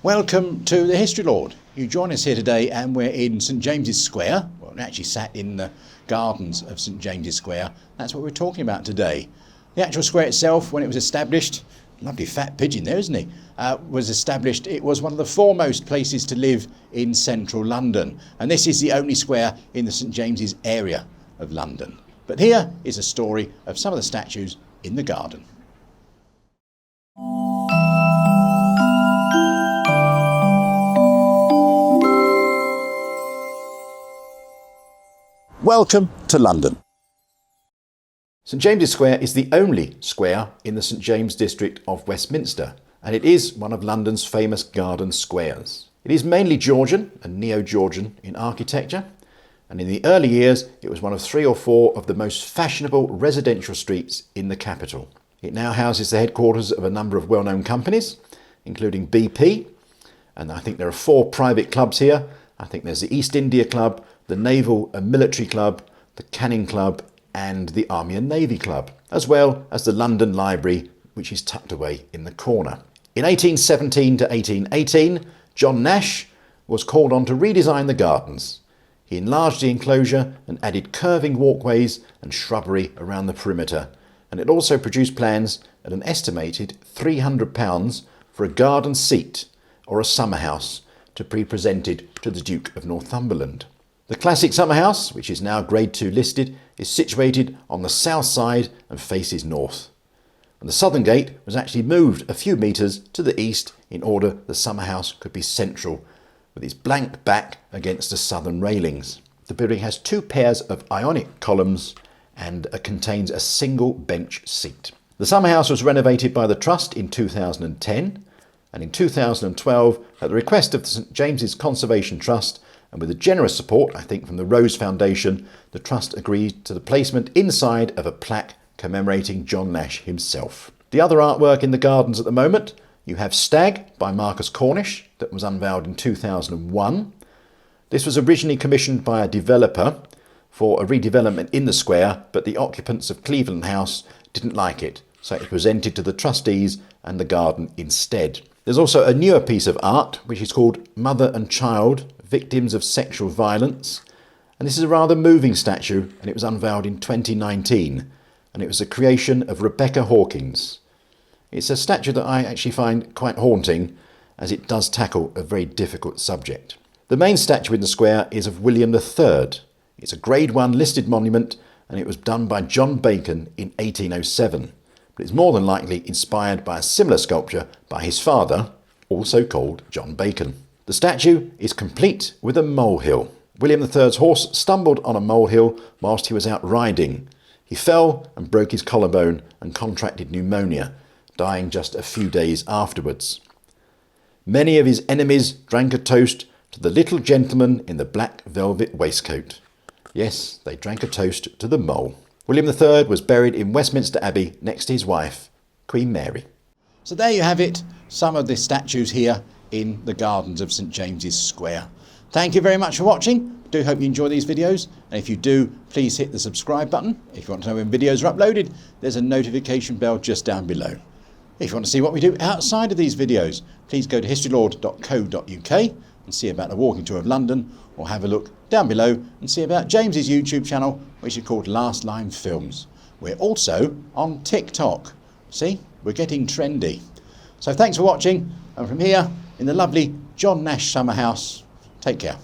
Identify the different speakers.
Speaker 1: Welcome to the History Lord. You join us here today and we're in St James's Square. Well, we're actually sat in the gardens of St James's Square. That's what we're talking about today. The actual square itself, when it was established, lovely fat pigeon there, isn't he? Was established, it was one of the foremost places to live in central London. And this is the only square in the St James's area of London. But here is a story of some of the statues in the garden. Welcome to London. St James's Square is the only square in the St James district of Westminster, and it is one of London's famous garden squares. It is mainly Georgian and Neo-Georgian in architecture, and in the early years it was one of 3 or 4 of the most fashionable residential streets in the capital. It now houses the headquarters of a number of well-known companies, including BP, and I think there are 4 private clubs here. I think there's the East India Club, the Naval and Military Club, the Canning Club and the Army and Navy Club, as well as the London Library, which is tucked away in the corner. In 1817 to 1818, John Nash was called on to redesign the gardens. He enlarged the enclosure and added curving walkways and shrubbery around the perimeter, and it also produced plans at an estimated £300 for a garden seat or a summerhouse to be presented to the Duke of Northumberland. The classic summerhouse, which is now Grade 2 listed, is situated on the south side and faces north. And the southern gate was actually moved a few metres to the east in order the summerhouse could be central, with its blank back against the southern railings. The building has 2 pairs of Ionic columns and contains a single bench seat. The summerhouse was renovated by the Trust in 2010, and in 2012, at the request of the St James's Conservation Trust, and with the generous support, I think, from the Rose Foundation, the Trust agreed to the placement inside of a plaque commemorating John Nash himself. The other artwork in the gardens at the moment, you have Stag by Marcus Cornish, that was unveiled in 2001. This was originally commissioned by a developer for a redevelopment in the square, but the occupants of Cleveland House didn't like it, so it was presented to the trustees and the garden instead. There's also a newer piece of art, which is called Mother and Child, Victims of Sexual Violence, and this is a rather moving statue, and it was unveiled in 2019, and it was a creation of Rebecca Hawkins. It's a statue that I actually find quite haunting, as it does tackle a very difficult subject. The main statue in the square is of William III. It's a Grade 1 listed monument, and it was done by John Bacon in 1807, but it's more than likely inspired by a similar sculpture by his father, also called John Bacon. The statue is complete with a molehill. William III's horse stumbled on a molehill whilst he was out riding. He fell and broke his collarbone and contracted pneumonia, dying just a few days afterwards. Many of his enemies drank a toast to the little gentleman in the black velvet waistcoat. Yes, they drank a toast to the mole. William III was buried in Westminster Abbey next to his wife, Queen Mary. So there you have it, some of the statues here in the gardens of St James's Square. Thank you very much for watching. I do hope you enjoy these videos, and if you do, please hit the subscribe button. If you want to know when videos are uploaded, there's a notification bell just down below. If you want to see what we do outside of these videos, please go to historylord.co.uk and see about the walking tour of London, or have a look down below and see about James's YouTube channel, which is called Last Line Films. We're also on TikTok. See, we're getting trendy. So thanks for watching, and from here in the lovely John Nash Summer House, take care.